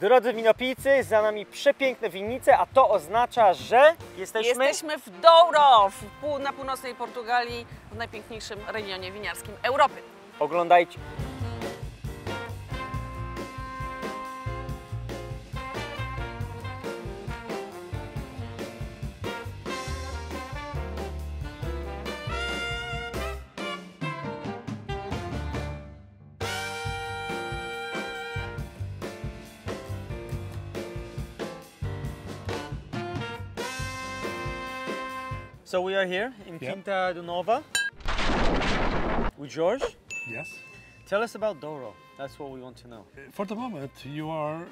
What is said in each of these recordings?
Drodzy winopijcy, za nami przepiękne winnice, a to oznacza, że jesteśmy w Douro, na północnej Portugalii, w najpiękniejszym regionie winiarskim Europy. Oglądajcie. So we are here in Quinta do Nova with George. Yes. Tell us about Douro. That's what we want to know. For the moment, you are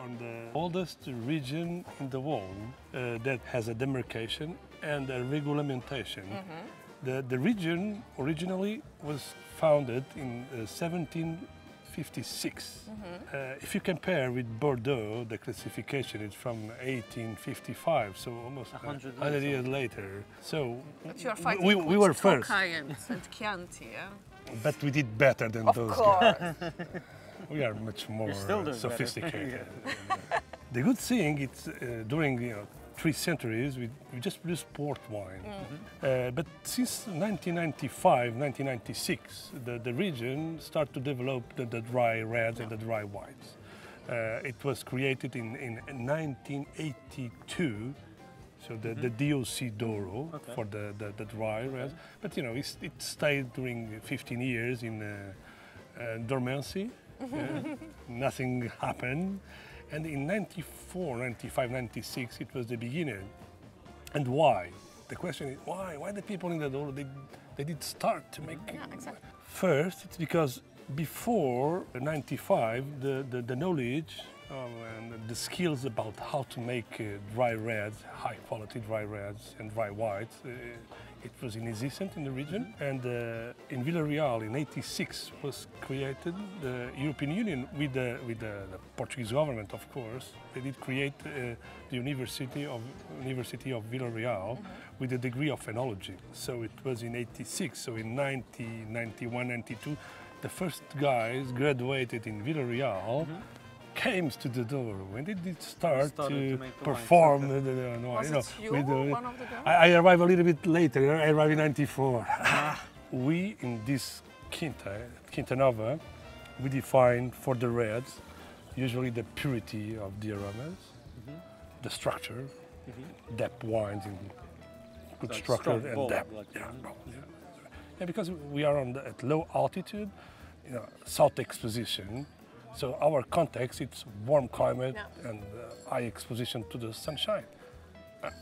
on the oldest region in the world that has a demarcation and a regulation. The region originally was founded in 1756. If you compare with Bordeaux, the classification is from 1855, so almost 100 years later. So but you are fighting we were first. And Chianti, yeah? But we did better than those Of course. guys. We are much more sophisticated. The good thing is during 3 centuries we just produced port wine. But since 1995, 1996, the region started to develop the dry reds and the dry whites. It was created in 1982. So the DOC Douro for the dry reds, but it stayed during 15 years in dormancy. Nothing happened, and in 94, 95, 96 it was the beginning. And why? The question is why? Why the people in the Douro they did start to make? Yeah, exactly. First, it's because before 95 the knowledge and the skills about how to make dry reds, high quality dry reds and dry whites, it was inexistent in the region. And in Villarreal in '86 was created the European Union with the Portuguese government, of course. They did create the University of Villarreal with a degree of enology. So it was in '86. So in 90, 91, 92, the first guys graduated in Villarreal. Came to the Douro when they did start to perform. Was it you, one of the guys? I arrived a little bit later. I arrived in '94. We in this Quinta Nova, we define for the reds usually the purity of the aromas, the structure, depth wines in good Like structure and bulb, depth. like Yeah, because we are at low altitude, south exposition. So our context, it's warm climate and high exposition to the sunshine.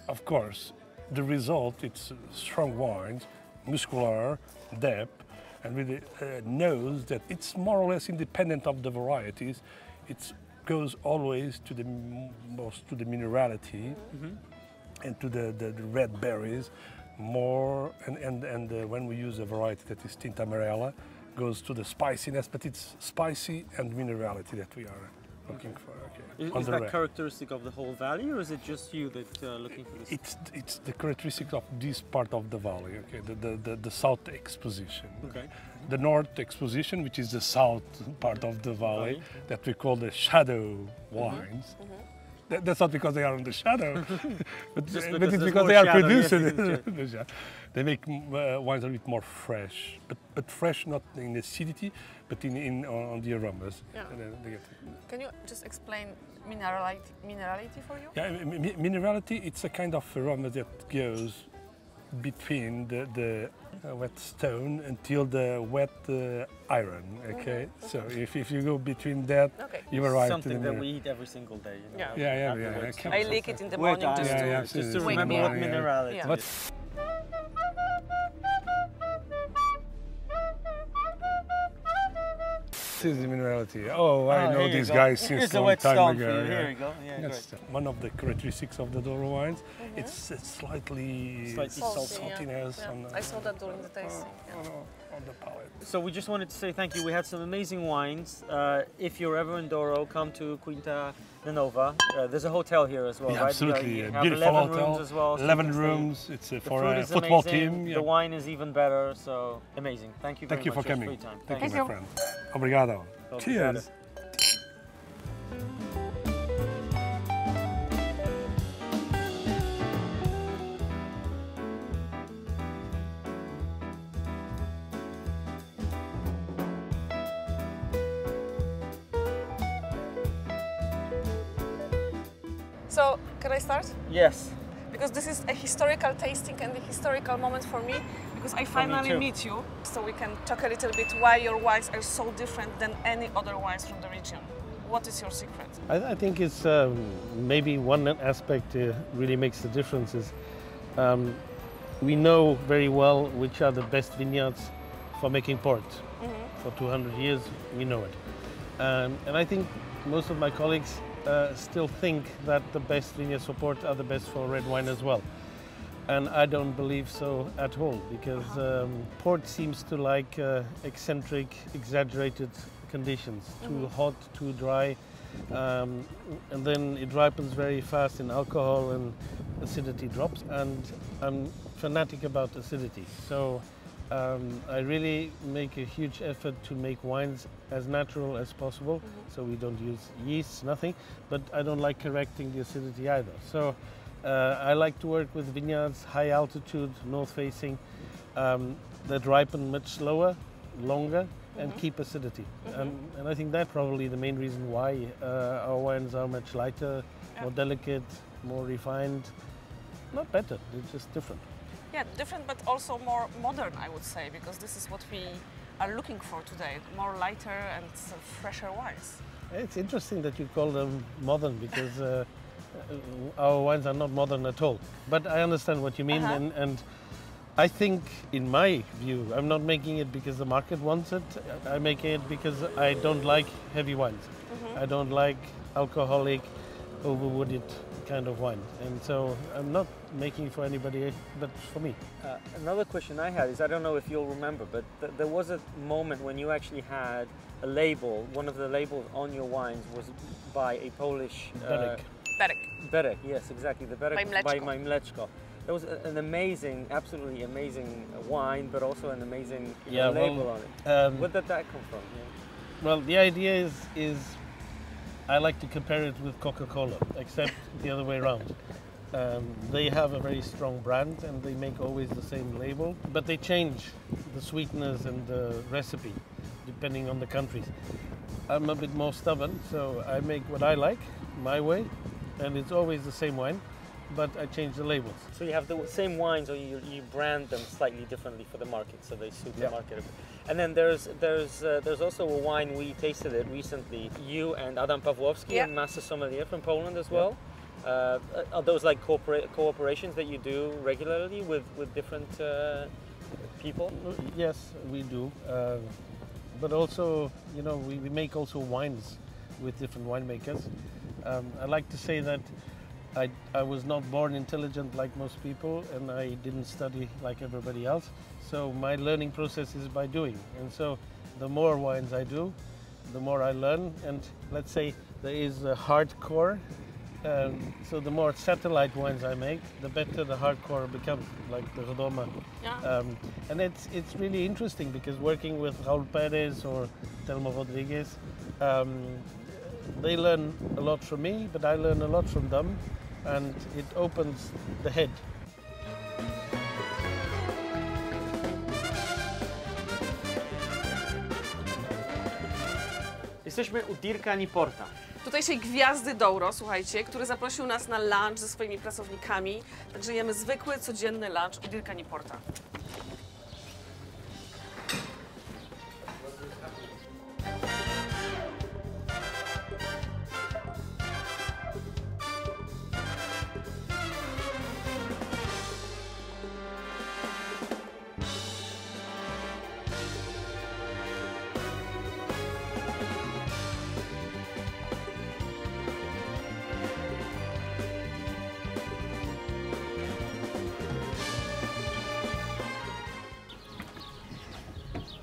Of course, the result, it's strong wines, muscular, depth, and with a nose that it's more or less independent of the varieties. It goes always to the minerality and to the red berries more. And when we use a variety that is Tinta Amarela, goes to the spiciness, but it's spicy and minerality that we are looking for. Okay. Is that characteristic of the whole valley, or is it just you that looking for this? It's the characteristic of this part of the valley. Okay, the south exposition. Okay. The north exposition, which is the south part of the valley, that we call the shadow wines. That's not because they are in the shadow, but it's because they are producing. They make wines a bit more fresh, but fresh not in acidity, but on the aromas. Yeah. Can you just explain minerality for you? Yeah, minerality, it's a kind of aroma that goes between the wet stone until the wet iron. Okay, so if you go between that, you arrive something to the that we eat every single day. Yeah. I lick it in the morning just to remember what minerality. Yeah. But this is the minerality. Oh, I know these guys since a long time ago. Here you go. Yeah, that's one of the characteristics of the Douro wines. It's slightly saltiness. I saw that during the tasting. On the palate. So we just wanted to say thank you. We had some amazing wines. If you're ever in Douro, come to Quinta do Nova. There's a hotel here as well, right? Absolutely. You A have beautiful 11 hotel. rooms as well. 11 rooms. It's for a food football amazing. team. The wine is even better. So amazing. Thank you very Thank you much for coming. your time. Thank you, you. my friend. Obrigado. Obrigado. Cheers. So, can I start? Yes. Because this is a historical tasting and a historical moment for me, because I finally meet you, so we can talk a little bit why your wines are so different than any other wines from the region. What is your secret? I think it's maybe one aspect really makes the difference is we know very well which are the best vineyards for making port. For 200 years, we know it. And I think most of my colleagues still think that the best vineyards for port are the best for red wine as well. And I don't believe so at all, because port seems to like eccentric, exaggerated conditions, too hot, too dry, and then it ripens very fast in alcohol and acidity drops. And I'm fanatic about acidity, so I really make a huge effort to make wines as natural as possible. So we don't use yeast, nothing, but I don't like correcting the acidity either. So I like to work with vineyards, high altitude, north facing, that ripen much slower, longer, and keep acidity. And I think that's probably the main reason why our wines are much lighter, more delicate, more refined. Not better, they're just different. Yeah, different but also more modern, I would say, because this is what we are looking for today, more lighter and fresher wines. It's interesting that you call them modern, because our wines are not modern at all. But I understand what you mean, and I think, in my view, I'm not making it because the market wants it. I'm making it because I don't like heavy wines. I don't like alcoholic, overwooded kind of wine. And so I'm not making it for anybody but for me. Another question I had is, I don't know if you'll remember, but there was a moment when you actually had a label, one of the labels on your wines was by a Polish... Berek, yes, exactly. The Berek by My Mleczko. That was an amazing, absolutely amazing wine, but also an amazing label on it. Where did that come from? Yeah. Well, the idea is I like to compare it with Coca-Cola, except the other way around. They have a very strong brand and they make always the same label, but they change the sweetness and the recipe depending on the countries. I'm a bit more stubborn, so I make what I like, my way, and it's always the same wine, but I change the labels. So you have the same wines, or you brand them slightly differently for the market, so they suit the market. And then there's also a wine, we tasted it recently. You and Adam Pawłowski, and master sommelier from Poland as well. Are those like cooperations that you do regularly with different people? Yes, we do. But also, you know, we make also wines with different winemakers. I like to say that I was not born intelligent like most people, and I didn't study like everybody else. So my learning process is by doing. And so the more wines I do, the more I learn. And let's say there is a hardcore. So the more satellite wines I make, the better the hardcore becomes, like the Rodoma. And it's really interesting, because working with Raul Perez or Telmo Rodriguez, they learn a lot from me, but I learn a lot from them, and it opens the head. Jesteśmy u Dirka Niporta. Tutejszej gwiazdy Douro, słuchajcie, który zaprosił nas na lunch ze swoimi pracownikami. Także jemy zwykły, codzienny lunch u Dirka Niporta.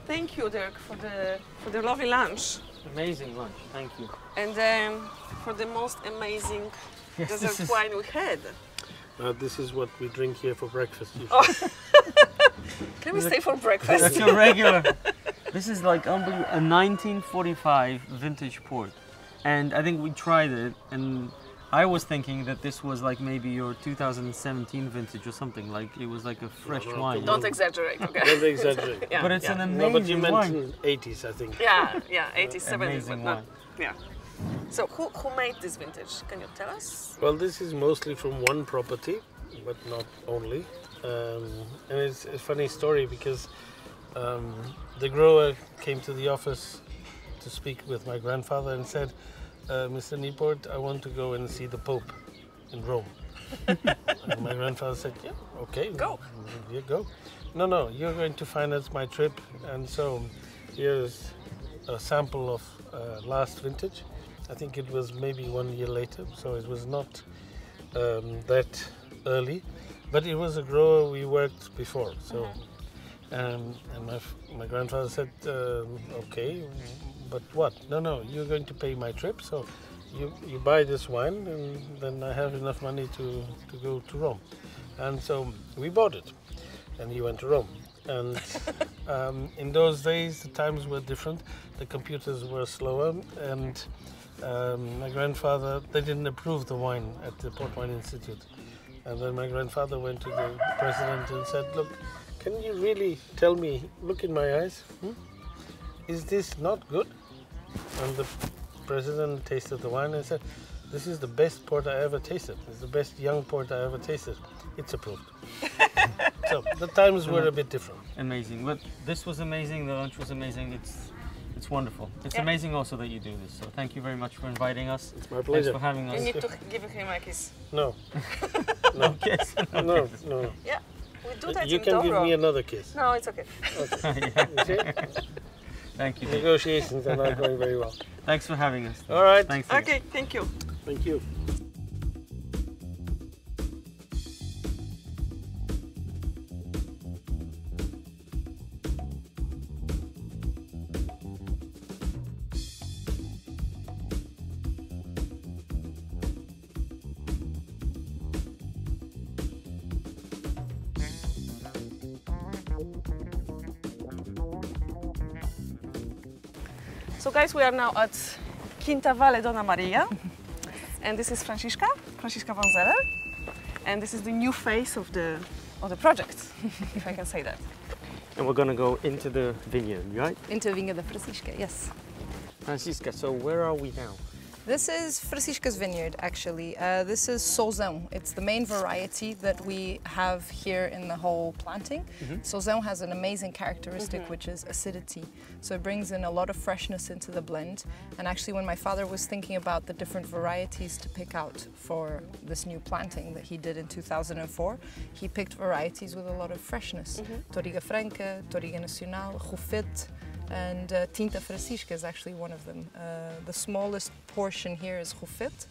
Thank you, Dirk, for the lovely lunch. Amazing lunch, thank you. And for the most amazing dessert wine we had. This is what we drink here for breakfast usually. Oh. Can we stay for breakfast? That's a regular. This is like unbelievable, a 1945 vintage port. And I think we tried it, and I was thinking that this was like maybe your 2017 vintage or something, like it was like a fresh wine. Don't exaggerate, okay? Don't exaggerate. But it's an amazing but you wine. mentioned 80s, I think. Yeah, 87. Amazing wine. Yeah. So who made this vintage? Can you tell us? Well, this is mostly from one property, but not only. And it's a funny story because the grower came to the office to speak with my grandfather and said, Mr. Newport, I want to go and see the Pope in Rome. And my grandfather said, yeah, okay. Go. You go. No, you're going to finance my trip. And so here's a sample of last vintage. I think it was maybe 1 year later, so it was not that early. But it was a grower we worked before. So, and my grandfather said, okay, but what? No, you're going to pay my trip. So you buy this wine, and then I have enough money to go to Rome. And so we bought it, and he went to Rome. And in those days, the times were different. The computers were slower, and my grandfather, they didn't approve the wine at the Port Wine Institute. And then my grandfather went to the president and said, look, can you really tell me, look in my eyes, is this not good? And the president tasted the wine and said, this is the best port I ever tasted. It's the best young port I ever tasted. It's approved. So the times were a bit different. Amazing. But this was amazing. The lunch was amazing. It's wonderful. It's amazing also that you do this. So thank you very much for inviting us. It's my pleasure. Thanks for having us. You need to give him a kiss. No. No kiss. No. Yeah, we do that You in can Douro. give me another kiss. No, it's okay. You see? Thank you. Negotiations are not going very well. Thanks for having us. All right. Thanks again. Okay, thank you. Thank you. So guys, we are now at Quinta Valle Dona Maria, and this is Francisca van Zeller, and this is the new face of the project, if I can say that. And we're going to go into the vineyard, right? Into Vinha da Francisca, yes. Francisca, so where are we now? This is Francisca's vineyard, actually. This is Solzão. It's the main variety that we have here in the whole planting. Solzão has an amazing characteristic, which is acidity. So it brings in a lot of freshness into the blend. And actually, when my father was thinking about the different varieties to pick out for this new planting that he did in 2004, he picked varieties with a lot of freshness. Touriga Franca, Touriga Nacional, Rufete, and Tinta Francisca is actually one of them. The smallest portion here is Rufete,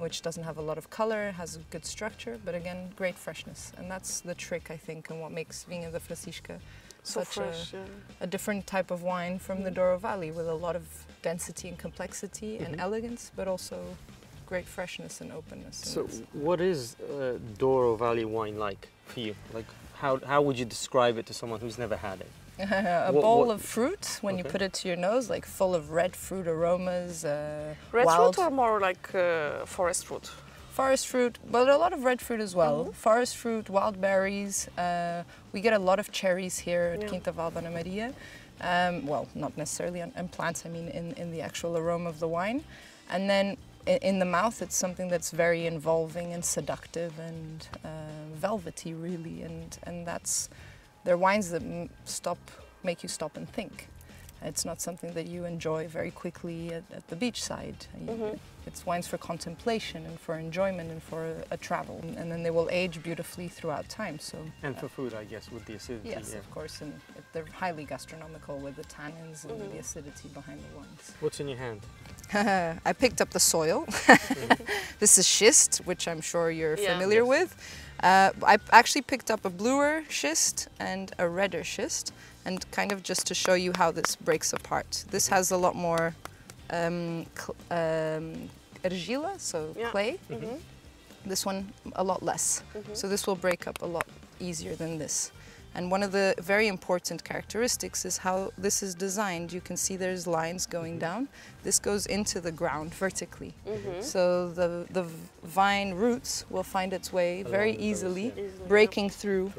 which doesn't have a lot of color, has a good structure, but again, great freshness. And that's the trick, I think, and what makes Vinha da Francisca So such fresh, a different type of wine from the Douro Valley, with a lot of density and complexity and elegance, but also great freshness and openness. So what is Douro Valley wine like for you? Like how would you describe it to someone who's never had it? A bowl of fruit when you put it to your nose, like full of red fruit aromas. Red wild fruit or more like forest fruit? Forest fruit, but a lot of red fruit as well. Forest fruit, wild berries. We get a lot of cherries here at Quinta Valle Dona Maria. Well, not necessarily on plants, I mean in the actual aroma of the wine. And then in the mouth, it's something that's very involving and seductive and velvety, really. And they're wines that make you stop and think. It's not something that you enjoy very quickly at the beachside. It's wines for contemplation and for enjoyment and for a travel. And then they will age beautifully throughout time. So and for food, I guess, with the acidity. Yes, of course. And they're highly gastronomical with the tannins and the acidity behind the wines. What's in your hand? I picked up the soil. This is schist, which I'm sure you're familiar with. I actually picked up a bluer schist and a redder schist, and kind of just to show you how this breaks apart. This has a lot more argila, so clay. This one a lot less. So this will break up a lot easier than this. And one of the very important characteristics is how this is designed. You can see there's lines going down. This goes into the ground vertically. So the vine roots will find its way very easily, breaking through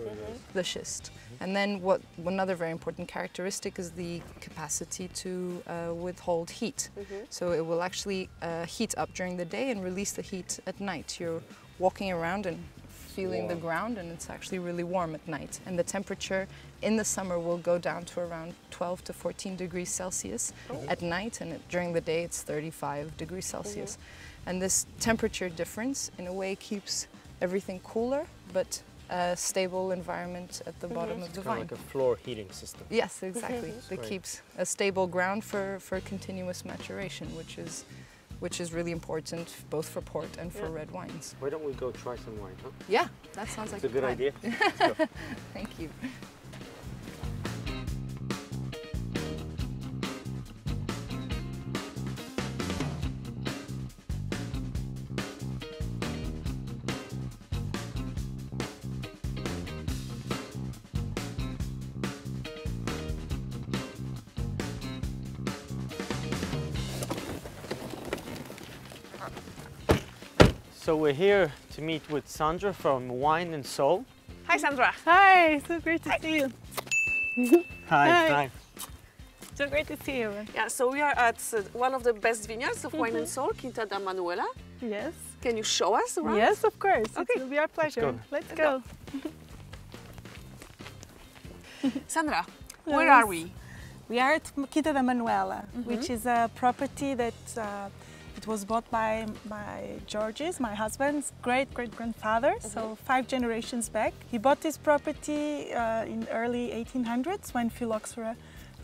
the schist. And then another very important characteristic is the capacity to withhold heat. So it will actually heat up during the day and release the heat at night. You're walking around and feeling the ground, and it's actually really warm at night. And the temperature in the summer will go down to around 12 to 14 degrees Celsius at night, and during the day it's 35 degrees Celsius. And this temperature difference in a way keeps everything cooler, but a stable environment at the bottom of the vine. Like a floor heating system. Yes, exactly. That keeps a stable ground for continuous maturation, which is really important both for port and for red wines. Why don't we go try some wine, huh? Yeah, that sounds like a good idea. Let's go. Thank you. So we're here to meet with Sandra from Wine and Soul. Hi, Sandra. Hi, so great to see you. Hi. So great to see you. Yeah, so we are at one of the best vineyards of Wine and Soul, Quinta da Manuela. Yes. Can you show us around? Yes, of course. Okay. It will be our pleasure. Let's go. Sandra, where are we? We are at Quinta da Manuela, which is a property that it was bought by George's, my husband's great-great-grandfather, so 5 generations back. He bought this property in early 1800s when phylloxera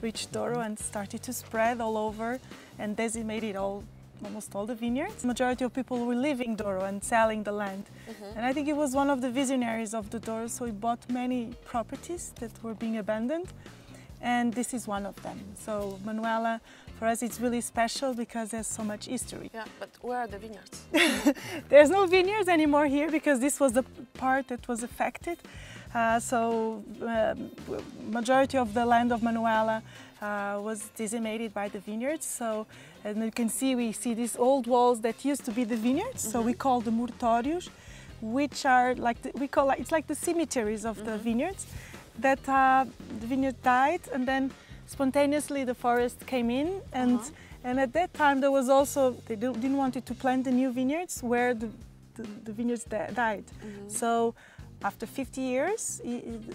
reached Douro and started to spread all over and decimated almost all the vineyards. The majority of people were leaving Douro and selling the land. And I think he was one of the visionaries of the Douro, so he bought many properties that were being abandoned. And this is one of them. So Manuela, for us, it's really special because there's so much history. Yeah, but where are the vineyards? There's no vineyards anymore here because this was the part that was affected. Majority of the land of Manuela was decimated by the vineyards. So, and you can see, we see these old walls that used to be the vineyards. So we call them mortórios, which are like it's like the cemeteries of the vineyards. That the vineyard died, and then spontaneously the forest came in, and at that time there was also, they didn't want to plant the new vineyards where the vineyards died. So after 50 years,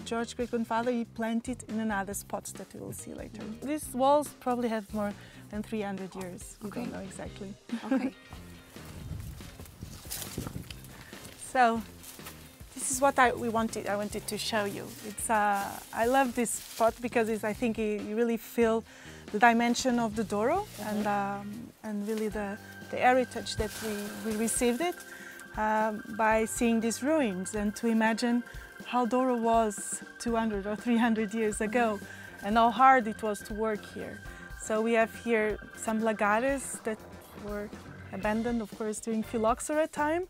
George's great-grandfather, he planted in another spot that we will see later. These walls probably have more than 300 years. We don't know exactly. Okay. So this is what I wanted to show you. It's I love this spot because I think you really feel the dimension of the Douro and really the heritage that we received it by seeing these ruins and to imagine how Douro was 200 or 300 years ago and how hard it was to work here. So we have here some lagares that were abandoned, of course, during phylloxera time.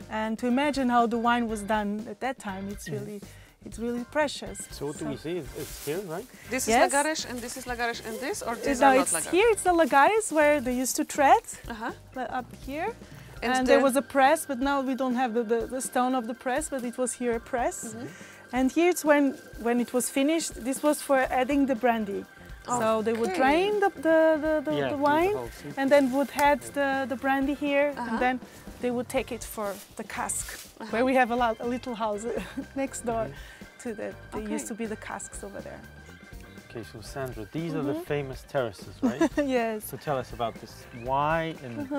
And to imagine how the wine was done at that time, it's really precious. So what do we see? It's here, right? This is lagares and this is lagares and this, or these no, are not it's lagares? here. It's the lagares where they used to tread up here. And there was a press, but now we don't have the stone of the press, but it was here a press. And here it's when it was finished. This was for adding the brandy. So they would drain the wine and then would add the brandy here, and then they would take it for the cask, where we have a little house next door to that. There used to be the casks over there. Okay, so Sandra, these are the famous terraces, right? Yes. So tell us about this. Why? And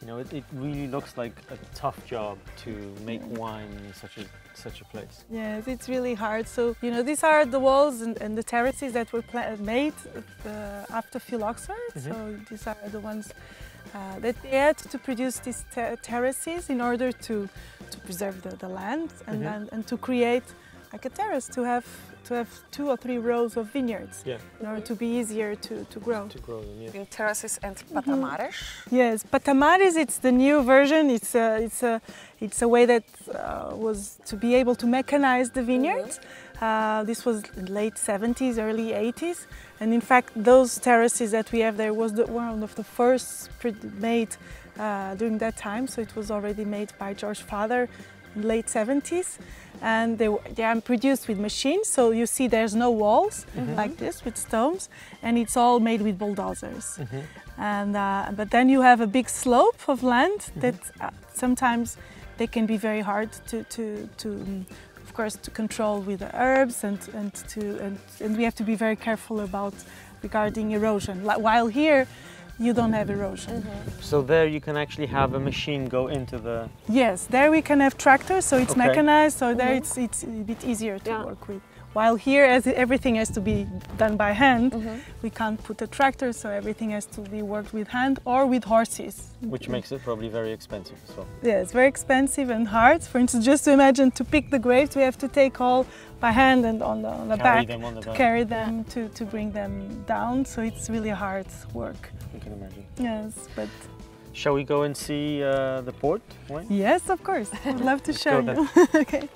you know, it really looks like a tough job to make wine in such a place. Yes, it's really hard. So, you know, these are the walls and the terraces that were made after phylloxera. So these are the ones that they had to produce these terraces in order to preserve the land and to create like a terrace, to have 2 or 3 rows of vineyards in order to be easier to grow. In terraces and patamares? Yes, patamares, it's the new version. It's a way that was to be able to mechanize the vineyards. This was late 70s, early 80s. And in fact, those terraces that we have there was one of the first made during that time. So it was already made by George's father in late 70s. and they are produced with machines. So you see there's no walls like this with stones, and it's all made with bulldozers. And but then you have a big slope of land that sometimes they can be very hard of course, to control with the herbs, and we have to be very careful about regarding erosion. While here, you don't have erosion. So there you can actually have a machine go into the... Yes, there we can have tractors, so it's mechanized, so there it's a bit easier to work with. While here, as everything has to be done by hand, we can't put a tractor, so everything has to be worked with hand or with horses. Which makes it probably very expensive as well. Yeah, it's very expensive and hard. For instance, just to imagine, to pick the grapes, we have to take all by hand and on the back, carry them to bring them down, so it's really hard work. I can imagine. Yes, but... Shall we go and see the port? Yes, of course. I'd love to show you. Okay.